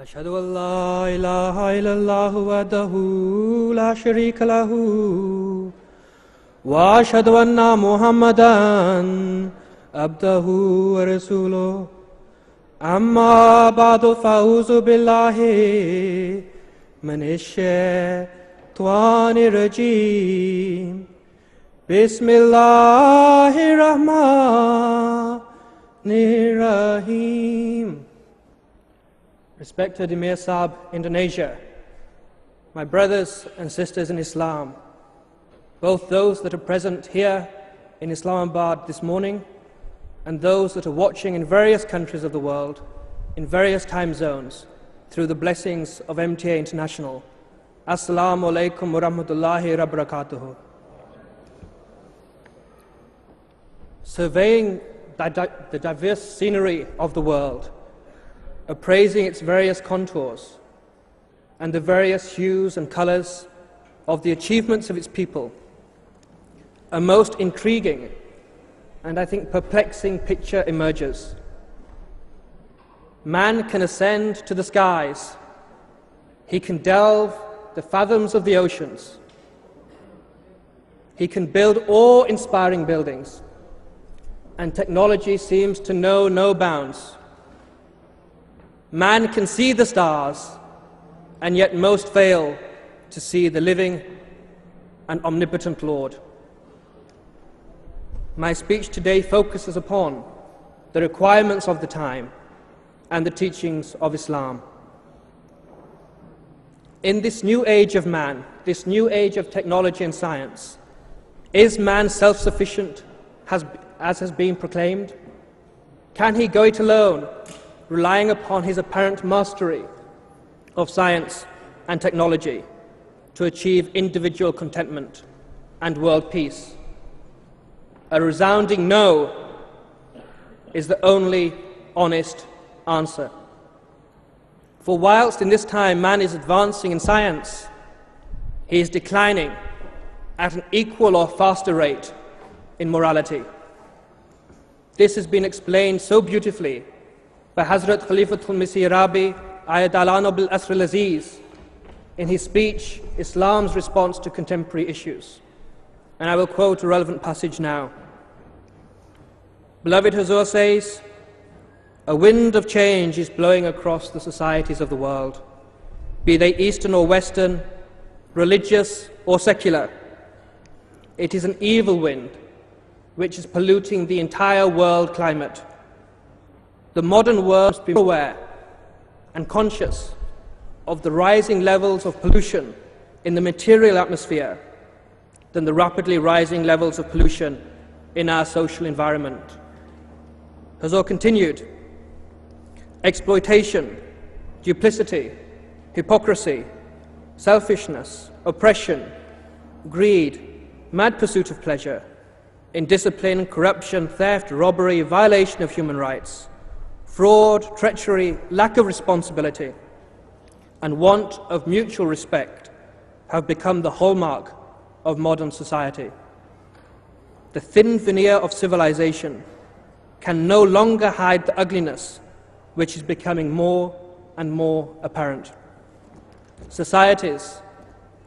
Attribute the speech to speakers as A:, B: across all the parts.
A: أشهد أن لا إله إلا الله وحده لا شريك له وأشهد أن محمدا عبده ورسوله أما بعد فأعوذ بالله من الشيطان الرجيم بسم الله الرحمن الرحيم. Respected Emir Sahib, Indonesia, my brothers and sisters in Islam, both those that are present here in Islamabad this morning and those that are watching in various countries of the world, in various time zones, through the blessings of MTA International. Assalamu alaikum wa rahmatullahi wa barakatuhu. Surveying the diverse scenery of the world, appraising its various contours and the various hues and colours of the achievements of its people, a most intriguing and I think perplexing picture emerges. Man can ascend to the skies, he can delve the fathoms of the oceans, he can build awe-inspiring buildings, and technology seems to know no bounds. Man can see the stars, and yet most fail to see the living and omnipotent Lord. My speech today focuses upon the requirements of the time and the teachings of Islam. In this new age of man, this new age of technology and science, is man self-sufficient, as has been proclaimed? Can he go it alone, relying upon his apparent mastery of science and technology to achieve individual contentment and world peace? A resounding no is the only honest answer. For whilst in this time man is advancing in science, he is declining at an equal or faster rate in morality. This has been explained so beautifully by Hazrat Khalifatul Masih Rabi Ayadalano bil Asr al-Aziz in his speech, Islam's response to contemporary issues. And I will quote a relevant passage now. Beloved Hazur says, a wind of change is blowing across the societies of the world, be they Eastern or Western, religious or secular. It is an evil wind which is polluting the entire world climate. The modern world must be aware and conscious of the rising levels of pollution in the material atmosphere than the rapidly rising levels of pollution in our social environment. Hazur continued, exploitation, duplicity, hypocrisy, selfishness, oppression, greed, mad pursuit of pleasure, indiscipline, corruption, theft, robbery, violation of human rights, fraud, treachery, lack of responsibility, and want of mutual respect have become the hallmark of modern society. The thin veneer of civilization can no longer hide the ugliness which is becoming more and more apparent. Societies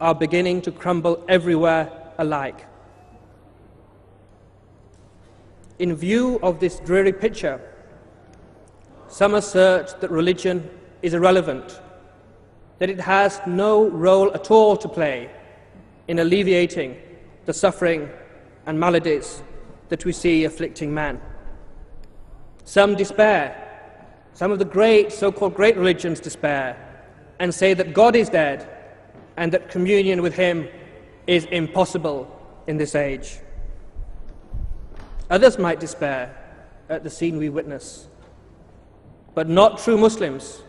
A: are beginning to crumble everywhere alike. In view of this dreary picture, some assert that religion is irrelevant, that it has no role at all to play in alleviating the suffering and maladies that we see afflicting man. Some despair, some of the so-called great religions despair, and say that God is dead and that communion with Him is impossible in this age. Others might despair at the scene we witness, but not true Muslims.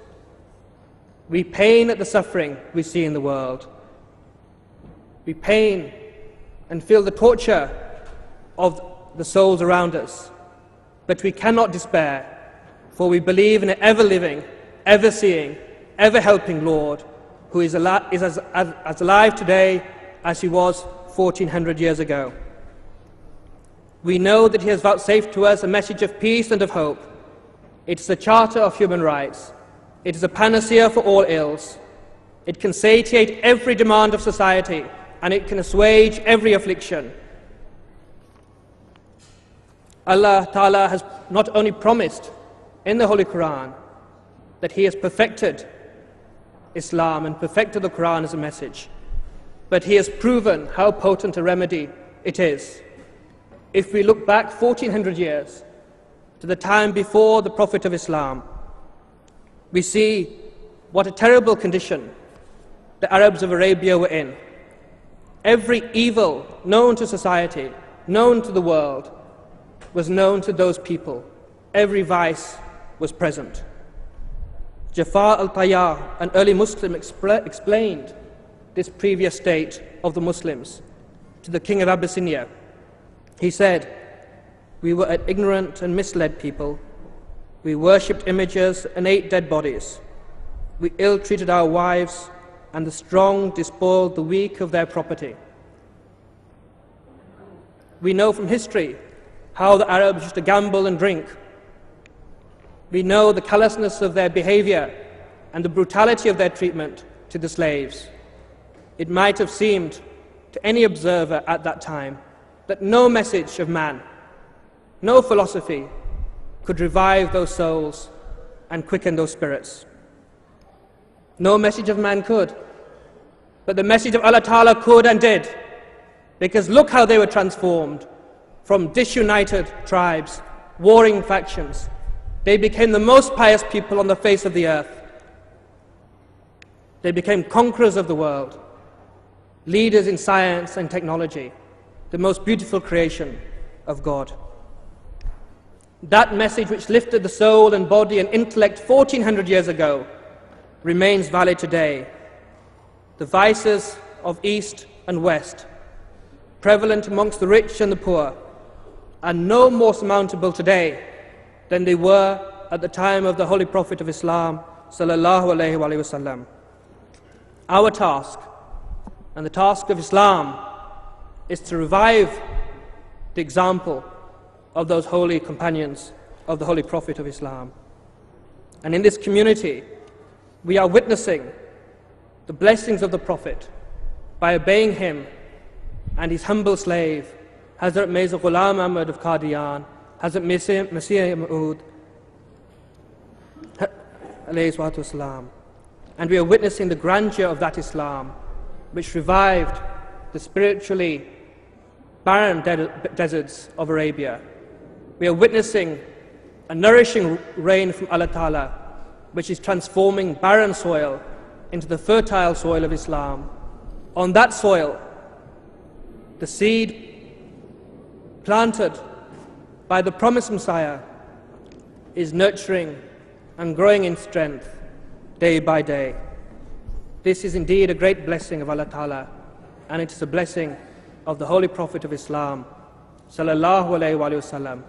A: We pain at the suffering we see in the world. We pain and feel the torture of the souls around us, but we cannot despair, for we believe in an ever-living, ever-seeing, ever-helping Lord who is as alive today as He was 1400 years ago. We know that He has vouchsafed to us a message of peace and of hope. It is the Charter of Human Rights, It is a panacea for all ills. It can satiate every demand of society, and it can assuage every affliction. Allah Ta'ala has not only promised in the Holy Quran that He has perfected Islam and perfected the Quran as a message, but He has proven how potent a remedy it is. If we look back 1400 years to the time before the Prophet of Islam, we see what a terrible condition the Arabs of Arabia were in. Every evil known to society, known to the world, was known to those people. Every vice was present. Jafar al-Tayyar, an early Muslim, explained this previous state of the Muslims to the king of Abyssinia. He said, "We were an ignorant and misled people. We worshipped images and ate dead bodies. We ill-treated our wives, and the strong despoiled the weak of their property." We know from history how the Arabs used to gamble and drink. We know the callousness of their behavior and the brutality of their treatment to the slaves. It might have seemed to any observer at that time that no message of man, no philosophy could revive those souls and quicken those spirits. No message of man could, but the message of Allah Ta'ala could and did, because look how they were transformed from disunited tribes, warring factions. They became the most pious people on the face of the earth. They became conquerors of the world, leaders in science and technology, the most beautiful creation of God. That message which lifted the soul and body and intellect 1400 years ago remains valid today. The vices of East and West, prevalent amongst the rich and the poor, are no more surmountable today than they were at the time of the Holy Prophet of Islam, sallallahu alaihi wasallam. Our task, and the task of Islam, is to revive the example of those holy companions of the Holy Prophet of Islam. And in this community, we are witnessing the blessings of the Prophet by obeying him and his humble slave, Hazrat Mirza Ghulam Ahmad of Qadian, Hazrat Masih Maud, alayhi salatu wasalam. And we are witnessing the grandeur of that Islam, which revived the spiritually barren deserts of Arabia. We are witnessing a nourishing rain from Allah Ta'ala, which is transforming barren soil into the fertile soil of Islam. On that soil, the seed planted by the promised Messiah is nurturing and growing in strength day by day. This is indeed a great blessing of Allah Ta'ala, and it is a blessing of the Holy Prophet of Islam, sallallahu alayhi wa sallam.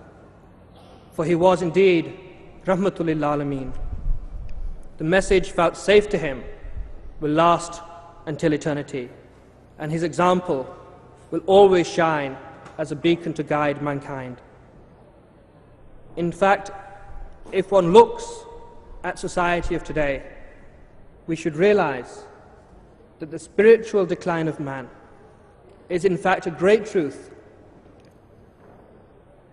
A: For he was indeed rahmatul lil alameen. The message vouchsafed to him will last until eternity, and his example will always shine as a beacon to guide mankind. In fact, if one looks at society of today, we should realize that the spiritual decline of man is in fact a great truth,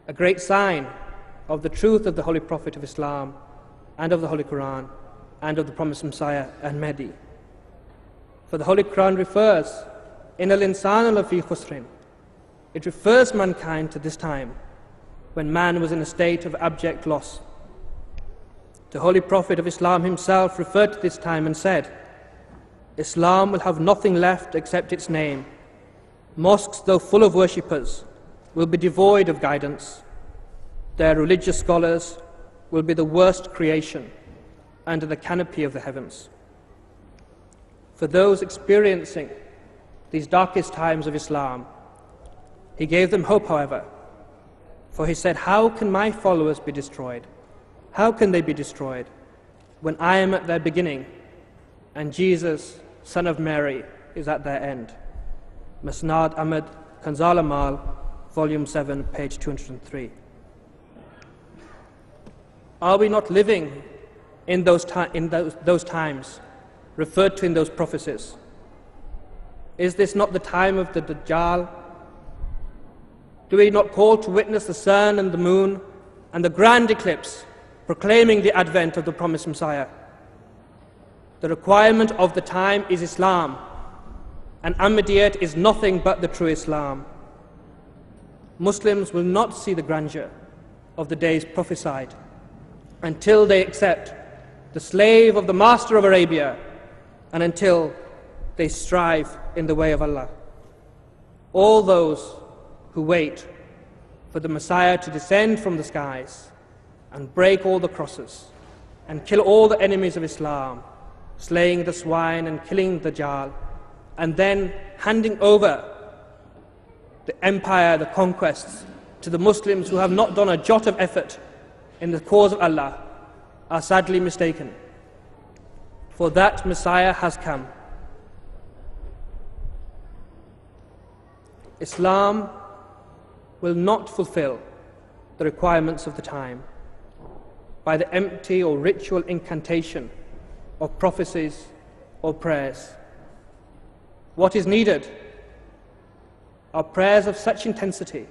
A: a great sign of the truth of the Holy Prophet of Islam and of the Holy Quran and of the promised Messiah and Mahdi. For the Holy Quran refers, in al-insan lafi khusrin, it refers mankind to this time when man was in a state of abject loss. The Holy Prophet of Islam himself referred to this time and said, Islam will have nothing left except its name. Mosques, though full of worshippers, will be devoid of guidance. Their religious scholars will be the worst creation under the canopy of the heavens. For those experiencing these darkest times of Islam, he gave them hope, however, for he said, how can my followers be destroyed? How can they be destroyed when I am at their beginning and Jesus, son of Mary, is at their end? Musnad Ahmad, Kanzal Amal, Volume 7, page 203. Are we not living in those times referred to in those prophecies? Is this not the time of the Dajjal? Do we not call to witness the sun and the moon and the grand eclipse proclaiming the advent of the promised Messiah? The requirement of the time is Islam, and Ahmadiyyat is nothing but the true Islam. Muslims will not see the grandeur of the days prophesied until they accept the slave of the master of Arabia and until they strive in the way of Allah. All those who wait for the Messiah to descend from the skies and break all the crosses and kill all the enemies of Islam, slaying the swine and killing the Dajjal, and then handing over the empire, the conquests, to the Muslims who have not done a jot of effort in the cause of Allah, are sadly mistaken. For that Messiah has come. Islam will not fulfill the requirements of the time by the empty or ritual incantation of prophecies or prayers. What is needed are prayers of such intensity,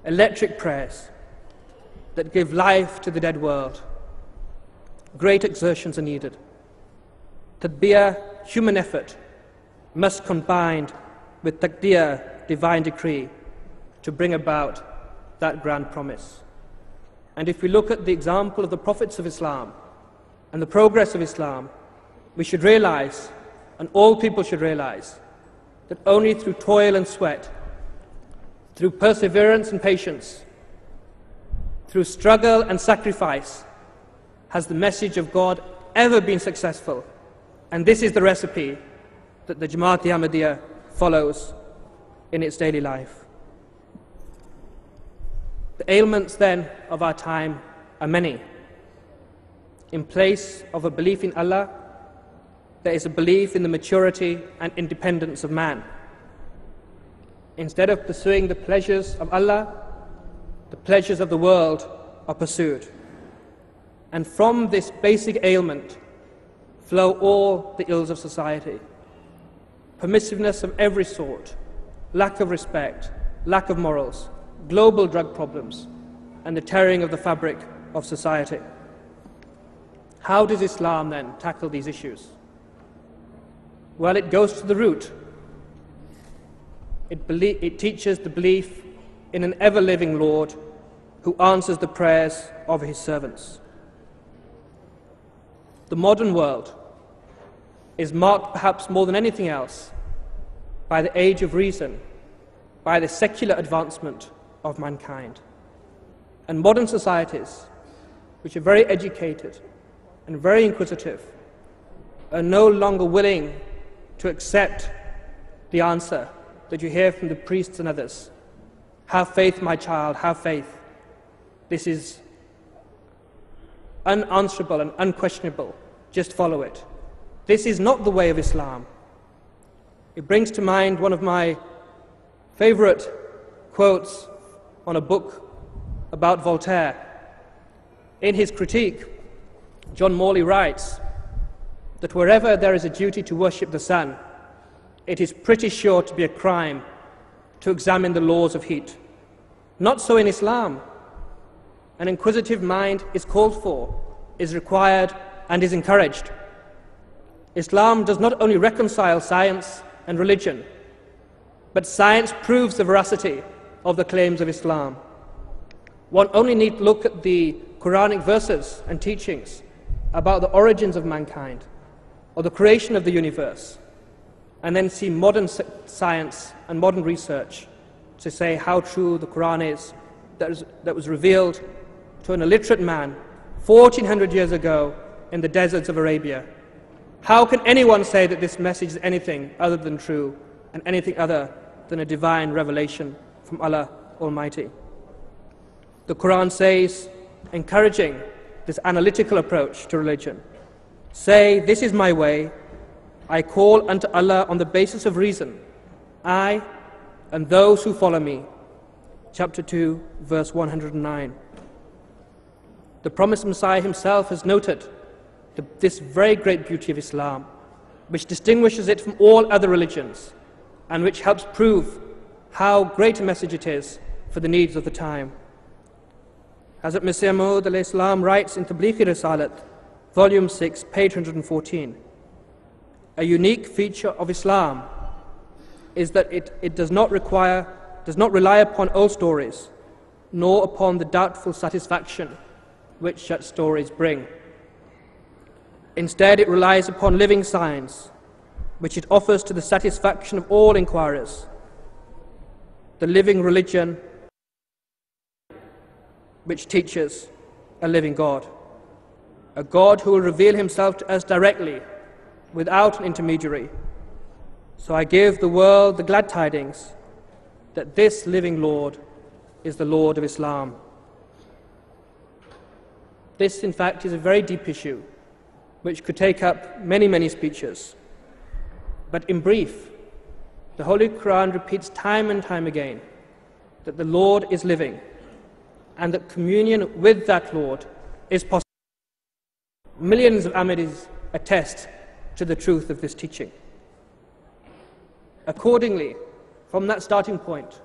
A: electric prayers that give life to the dead world. Great exertions are needed. Tadbir, human effort, must combine with taqdeer, divine decree, to bring about that grand promise. And if we look at the example of the prophets of Islam and the progress of Islam, we should realize, and all people should realize, that only through toil and sweat, through perseverance and patience, through struggle and sacrifice, has the message of God ever been successful. And this is the recipe that the Jamaat-e-Ahmadiyya follows in its daily life. The ailments then of our time are many. In place of a belief in Allah, there is a belief in the maturity and independence of man. Instead of pursuing the pleasures of Allah, the pleasures of the world are pursued. And from this basic ailment flow all the ills of society. Permissiveness of every sort, lack of respect, lack of morals, global drug problems, and the tearing of the fabric of society. How does Islam then tackle these issues? Well, it goes to the root. It teaches the belief in an ever-living Lord who answers the prayers of his servants. The modern world is marked, perhaps more than anything else, by the age of reason, by the secular advancement of mankind. And modern societies, which are very educated and very inquisitive, are no longer willing to accept the answer that you hear from the priests and others. Have faith, my child, have faith. This is unanswerable and unquestionable. Just follow it. This is not the way of Islam. It brings to mind one of my favorite quotes on a book about Voltaire. In his critique, John Morley writes that wherever there is a duty to worship the sun, it is pretty sure to be a crime to examine the laws of heat. Not so in Islam. An inquisitive mind is called for, is required, and is encouraged. Islam does not only reconcile science and religion, but science proves the veracity of the claims of Islam. One only need to look at the Quranic verses and teachings about the origins of mankind or the creation of the universe, and then see modern science and modern research to say how true the Quran is that was revealed to an illiterate man 1400 years ago in the deserts of Arabia. How can anyone say that this message is anything other than true and anything other than a divine revelation from Allah Almighty? The Quran says, encouraging this analytical approach to religion, say, this is my way, I call unto Allah on the basis of reason, I and those who follow me. Chapter 2, verse 109. The promised Messiah himself has noted this very great beauty of Islam, which distinguishes it from all other religions and which helps prove how great a message it is for the needs of the time. Hazrat Masih Maud alayhi salam writes in Tablighi Risalat, volume 6, page 114, a unique feature of Islam is that it does not rely upon old stories, nor upon the doubtful satisfaction which such stories bring. Instead, it relies upon living science, which it offers to the satisfaction of all inquirers. The living religion which teaches a living God, a God who will reveal himself to us directly, without an intermediary. So I give the world the glad tidings that this living Lord is the Lord of Islam. This, in fact, is a very deep issue, which could take up many, many speeches. But in brief, the Holy Quran repeats time and time again that the Lord is living and that communion with that Lord is possible. Millions of Ahmadis attest to the truth of this teaching. Accordingly, from that starting point,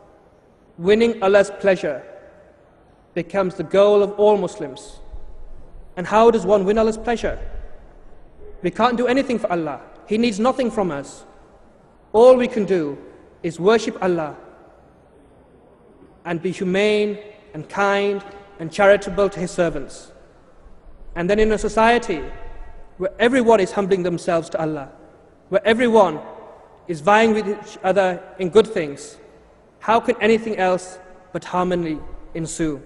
A: winning Allah's pleasure becomes the goal of all Muslims. And how does one win Allah's pleasure? We can't do anything for Allah. He needs nothing from us. All we can do is worship Allah and be humane and kind and charitable to His servants. And then in a society where everyone is humbling themselves to Allah, where everyone is vying with each other in good things, how can anything else but harmony ensue?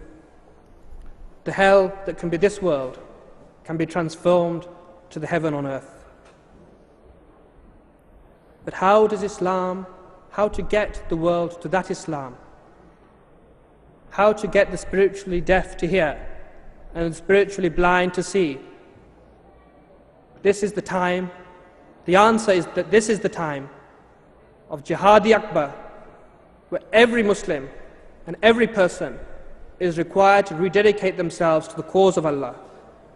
A: The hell that can be this world can be transformed to the heaven on earth. But how to get the world to that Islam? How to get the spiritually deaf to hear and the spiritually blind to see? This is the time. The answer is that this is the time of Jihad-i Akbar, where every Muslim and every person is required to rededicate themselves to the cause of Allah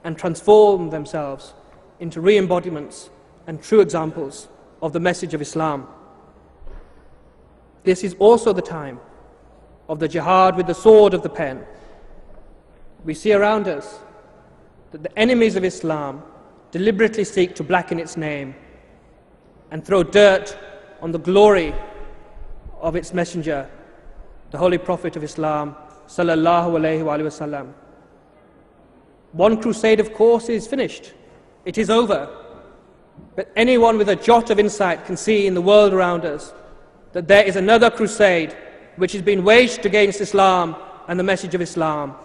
A: and transform themselves into re-embodiments and true examples of the message of Islam. This is also the time of the jihad with the sword of the pen. We see around us that the enemies of Islam deliberately seek to blacken its name and throw dirt on the glory of its messenger, the Holy Prophet of Islam, sallallahu alaihi wasallam. One crusade, of course, is finished. It is over. But anyone with a jot of insight can see in the world around us that there is another crusade which has been waged against Islam and the message of Islam.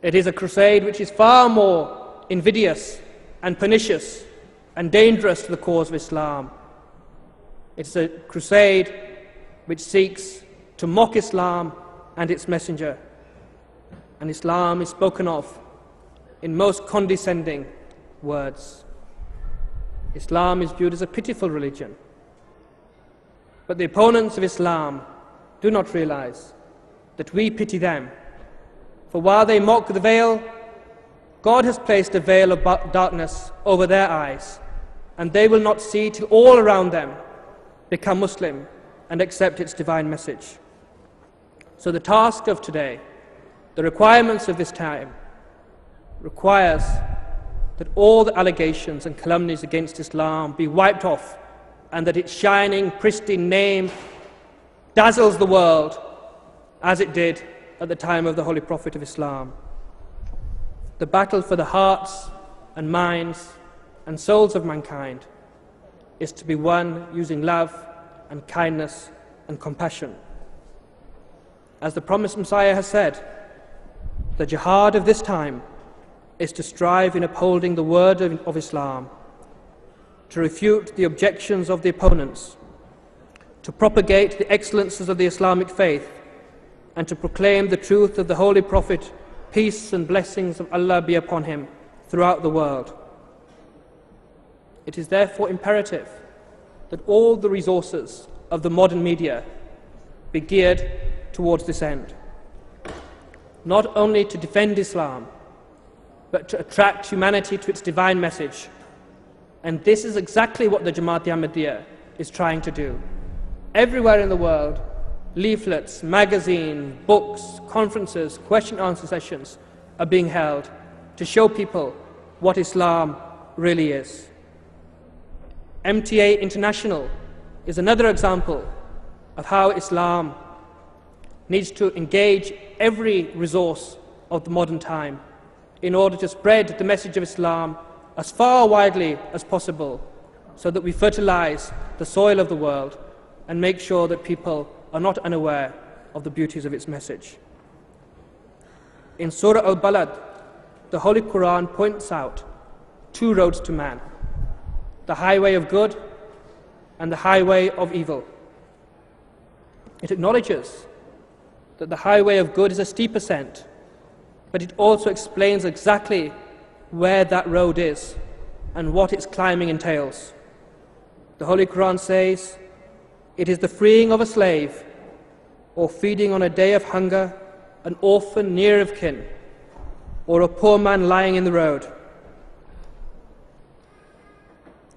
A: It is a crusade which is far more invidious and pernicious and dangerous to the cause of Islam. It's a crusade which seeks to mock Islam and its messenger. And Islam is spoken of in most condescending words. Islam is viewed as a pitiful religion. But the opponents of Islam do not realize that we pity them. For while they mock the veil, God has placed a veil of darkness over their eyes, and they will not see till all around them become Muslim and accept its divine message. So the task of today, the requirements of this time, requires that all the allegations and calumnies against Islam be wiped off, and that its shining, pristine name dazzles the world as it did at the time of the Holy Prophet of Islam. The battle for the hearts and minds and souls of mankind is to be won using love and kindness and compassion. As the promised Messiah has said, the jihad of this time is to strive in upholding the word of Islam, to refute the objections of the opponents, to propagate the excellences of the Islamic faith, and to proclaim the truth of the Holy Prophet, peace and blessings of Allah be upon him, throughout the world. It is therefore imperative that all the resources of the modern media be geared towards this end, not only to defend Islam, but to attract humanity to its divine message. And this is exactly what the Jamaat-e-Ahmadiyya is trying to do. Everywhere in the world, leaflets, magazines, books, conferences, question-answer sessions are being held to show people what Islam really is. MTA International is another example of how Islam needs to engage every resource of the modern time in order to spread the message of Islam as far widely as possible, so that we fertilize the soil of the world and make sure that people are not unaware of the beauties of its message. In Surah Al-Balad, the Holy Quran points out two roads to man: the highway of good and the highway of evil. It acknowledges that the highway of good is a steep ascent, but it also explains exactly where that road is and what its climbing entails. The Holy Quran says, "It is the freeing of a slave, or feeding on a day of hunger an orphan near of kin, or a poor man lying in the road."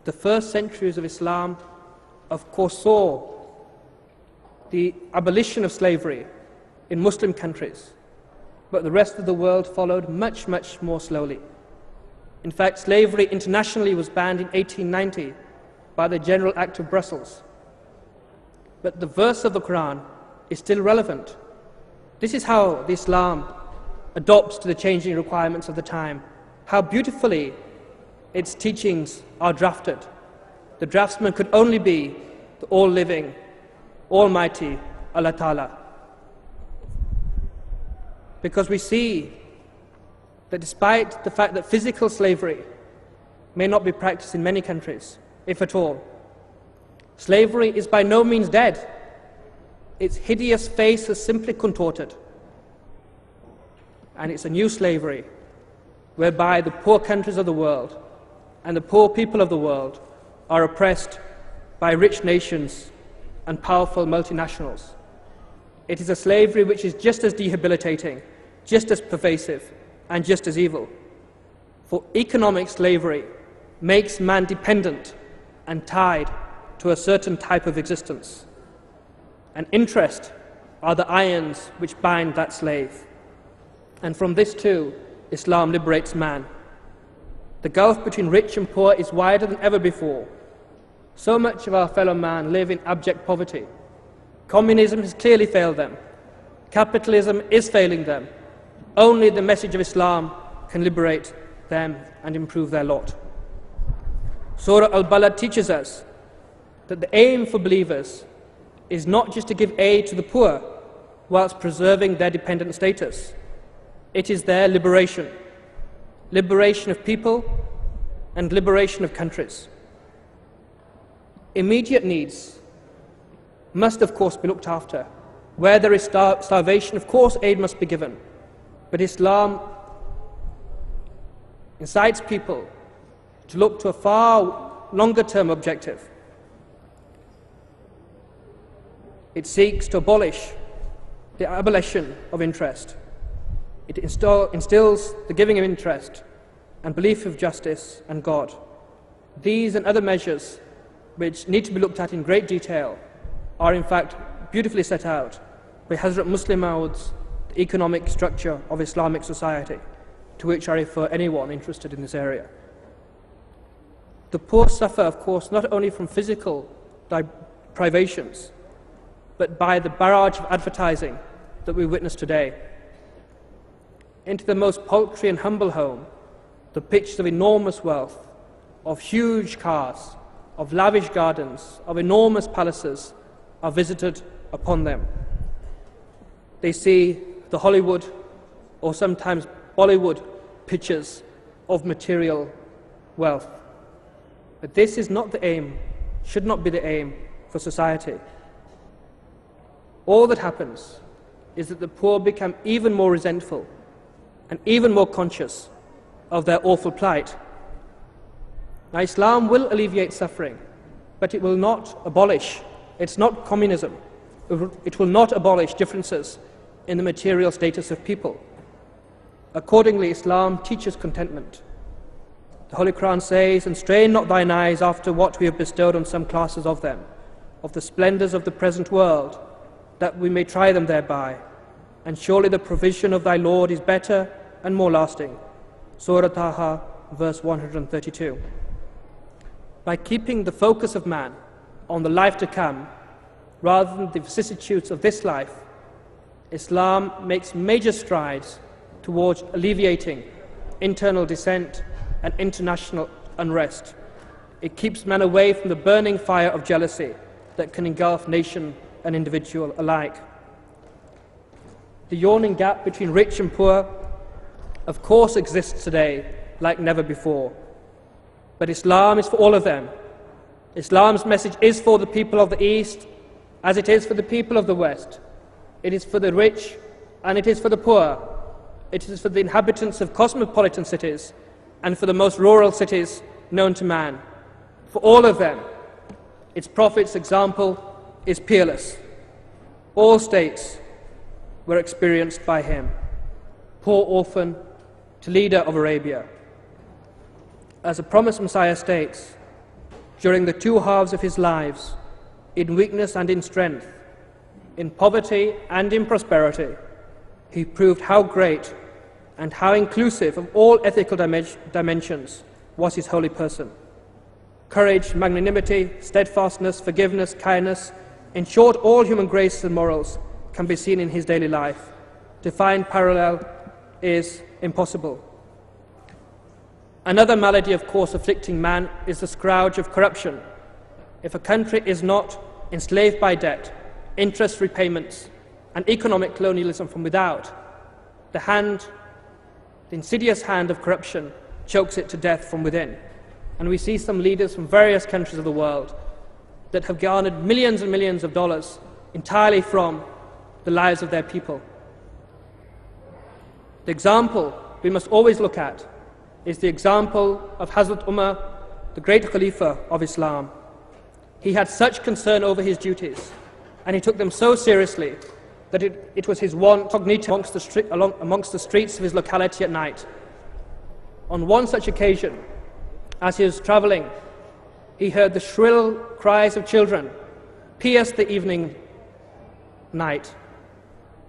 A: The first centuries of Islam, of course, saw the abolition of slavery in Muslim countries, but the rest of the world followed much, much more slowly. In fact, slavery internationally was banned in 1890 by the General Act of Brussels. But the verse of the Quran is still relevant. This is how the Islam adopts to the changing requirements of the time, how beautifully its teachings are drafted. The draftsman could only be the all-living, almighty Allah Ta'ala. Because we see that despite the fact that physical slavery may not be practiced in many countries, if at all, slavery is by no means dead. Its hideous face is simply contorted. And it's a new slavery, whereby the poor countries of the world and the poor people of the world are oppressed by rich nations and powerful multinationals. It is a slavery which is just as debilitating, just as pervasive, and just as evil. For economic slavery makes man dependent and tied to a certain type of existence. And interest are the irons which bind that slave. And from this too, Islam liberates man. The gulf between rich and poor is wider than ever before. So much of our fellow man live in abject poverty. Communism has clearly failed them. Capitalism is failing them. Only the message of Islam can liberate them and improve their lot. Surah Al-Balad teaches us that the aim for believers is not just to give aid to the poor whilst preserving their dependent status. It is their liberation. Liberation of people and liberation of countries. Immediate needs must of course be looked after. Where there is starvation, of course aid must be given. But Islam incites people to look to a far longer term objective. It seeks to abolish the abolition of interest. It instills the giving of interest and belief of justice and God. These and other measures, which need to be looked at in great detail, are in fact beautifully set out by Hazrat Muslim Maud's The Economic Structure of Islamic Society, to which I refer anyone interested in this area. The poor suffer, of course, not only from physical privations, but by the barrage of advertising that we witness today. Into the most paltry and humble home, the pictures of enormous wealth, of huge cars, of lavish gardens, of enormous palaces are visited upon them. They see the Hollywood or sometimes Bollywood pictures of material wealth. But this is not the aim, should not be the aim for society. All that happens is that the poor become even more resentful and even more conscious of their awful plight. Now, Islam will alleviate suffering, but it will not abolish. It's not communism. It will not abolish differences in the material status of people. Accordingly, Islam teaches contentment. The Holy Quran says, "And strain not thine eyes after what we have bestowed on some classes of them, of the splendors of the present world, that we may try them thereby. And surely the provision of thy Lord is better and more lasting." Surah Tahir, verse 132. By keeping the focus of man on the life to come, rather than the vicissitudes of this life, Islam makes major strides towards alleviating internal dissent and international unrest. It keeps man away from the burning fire of jealousy that can engulf nation and individual alike. The yawning gap between rich and poor, of course, exists today like never before. But Islam is for all of them. Islam's message is for the people of the East as it is for the people of the West. It is for the rich and it is for the poor. It is for the inhabitants of cosmopolitan cities and for the most rural cities known to man. For all of them, its Prophet's example is peerless. All states were experienced by him, poor orphan to leader of Arabia. As the promised Messiah states, during the two halves of his lives, in weakness and in strength, in poverty and in prosperity, he proved how great and how inclusive of all ethical dimensions was his holy person. Courage, magnanimity, steadfastness, forgiveness, kindness, in short, all human graces and morals can be seen in his daily life. To find parallel is impossible. Another malady, of course, afflicting man is the scourge of corruption. If a country is not enslaved by debt, interest repayments, and economic colonialism from without, the insidious hand of corruption chokes it to death from within. And we see some leaders from various countries of the world that have garnered millions and millions of dollars entirely from the lives of their people. The example we must always look at is the example of Hazrat Umar, the great Khalifa of Islam. He had such concern over his duties, and he took them so seriously that it was his one cognito amongst the streets of his locality at night. On one such occasion, as he was traveling, he heard the shrill cries of children pierce the evening night.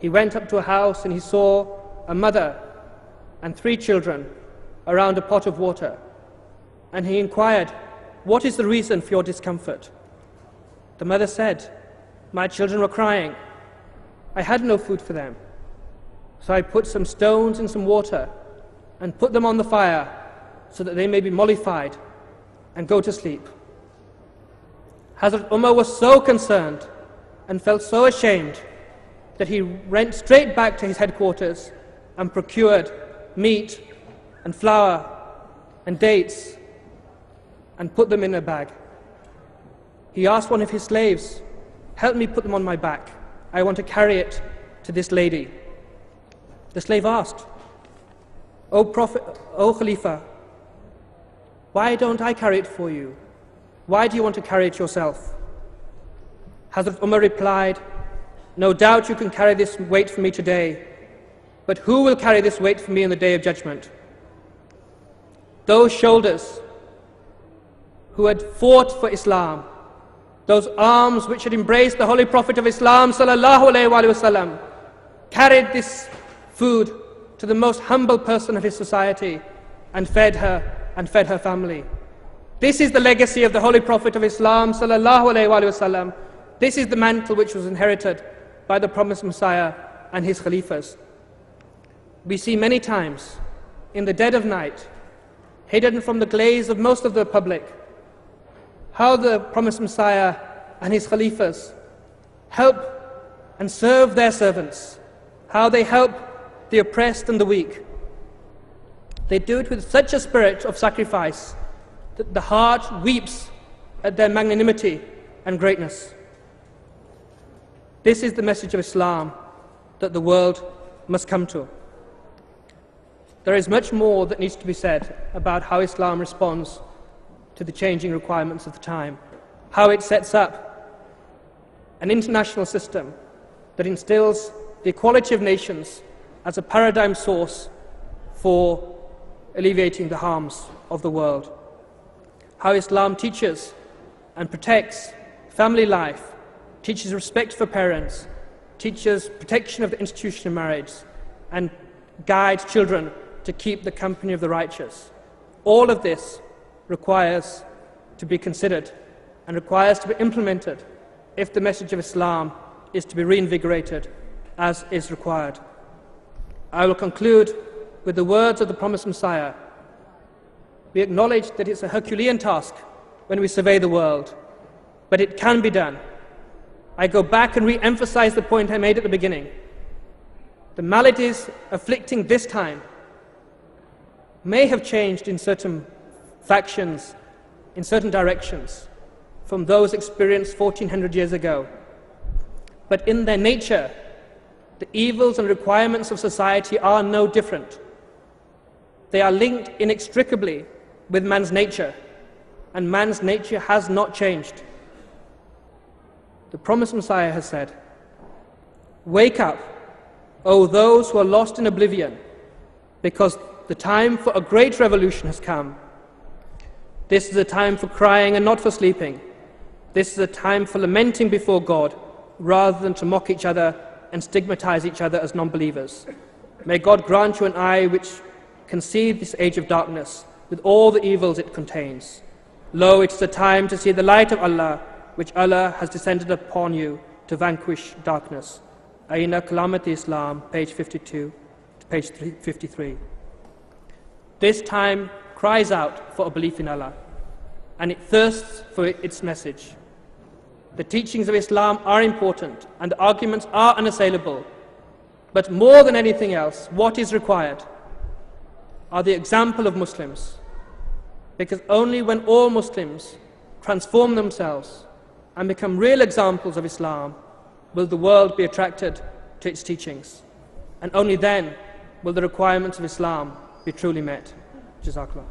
A: He went up to a house and he saw a mother and 3 children around a pot of water. And he inquired, "What is the reason for your discomfort?" The mother said, "My children were crying. I had no food for them. So I put some stones in some water and put them on the fire so that they may be mollified and go to sleep." Hazrat Umar was so concerned and felt so ashamed that he went straight back to his headquarters and procured meat and flour and dates and put them in a bag. He asked one of his slaves, "Help me put them on my back. I want to carry it to this lady." The slave asked, "O Prophet, O Khalifa, why don't I carry it for you? Why do you want to carry it yourself?" Hazrat Umar replied, "No doubt you can carry this weight for me today, but who will carry this weight for me in the day of judgment?" Those shoulders who had fought for Islam, those arms which had embraced the Holy Prophet of Islam sallallahu alaihi wasallam, carried this food to the most humble person of his society and fed her family. This is the legacy of the Holy Prophet of Islam sallallahu alaihi wasallam. This is the mantle which was inherited by the promised Messiah and his Khalifas. We see many times in the dead of night, hidden from the gaze of most of the public, how the promised Messiah and his Khalifas help and serve their servants, how they help the oppressed and the weak. They do it with such a spirit of sacrifice that the heart weeps at their magnanimity and greatness. This is the message of Islam that the world must come to. There is much more that needs to be said about how Islam responds to the changing requirements of the time, how it sets up an international system that instills the equality of nations as a paradigm source for alleviating the harms of the world. How Islam teaches and protects family life, teaches respect for parents, teaches protection of the institution of marriage, and guides children to keep the company of the righteous. All of this requires to be considered and requires to be implemented if the message of Islam is to be reinvigorated as is required. I will conclude with the words of the promised Messiah. We acknowledge that it's a Herculean task when we survey the world, but it can be done. I go back and re-emphasize the point I made at the beginning. The maladies afflicting this time may have changed in certain factions, in certain directions, from those experienced 1400 years ago. But in their nature, the evils and requirements of society are no different. They are linked inextricably with man's nature, and man's nature has not changed. The promised Messiah has said, "Wake up, O those who are lost in oblivion, because the time for a great revolution has come. This is a time for crying and not for sleeping. This is a time for lamenting before God, rather than to mock each other and stigmatize each other as non-believers. May God grant you an eye which can see this age of darkness with all the evils it contains. Lo, it is a time to see the light of Allah, which Allah has descended upon you to vanquish darkness." Aina Kalamat Islam, page 52 to page 53. This time cries out for a belief in Allah, and it thirsts for its message. The teachings of Islam are important, and the arguments are unassailable. But more than anything else, what is required are the example of Muslims. Because only when all Muslims transform themselves and become real examples of Islam will the world be attracted to its teachings. And only then will the requirements of Islam be truly met. Jazakallah.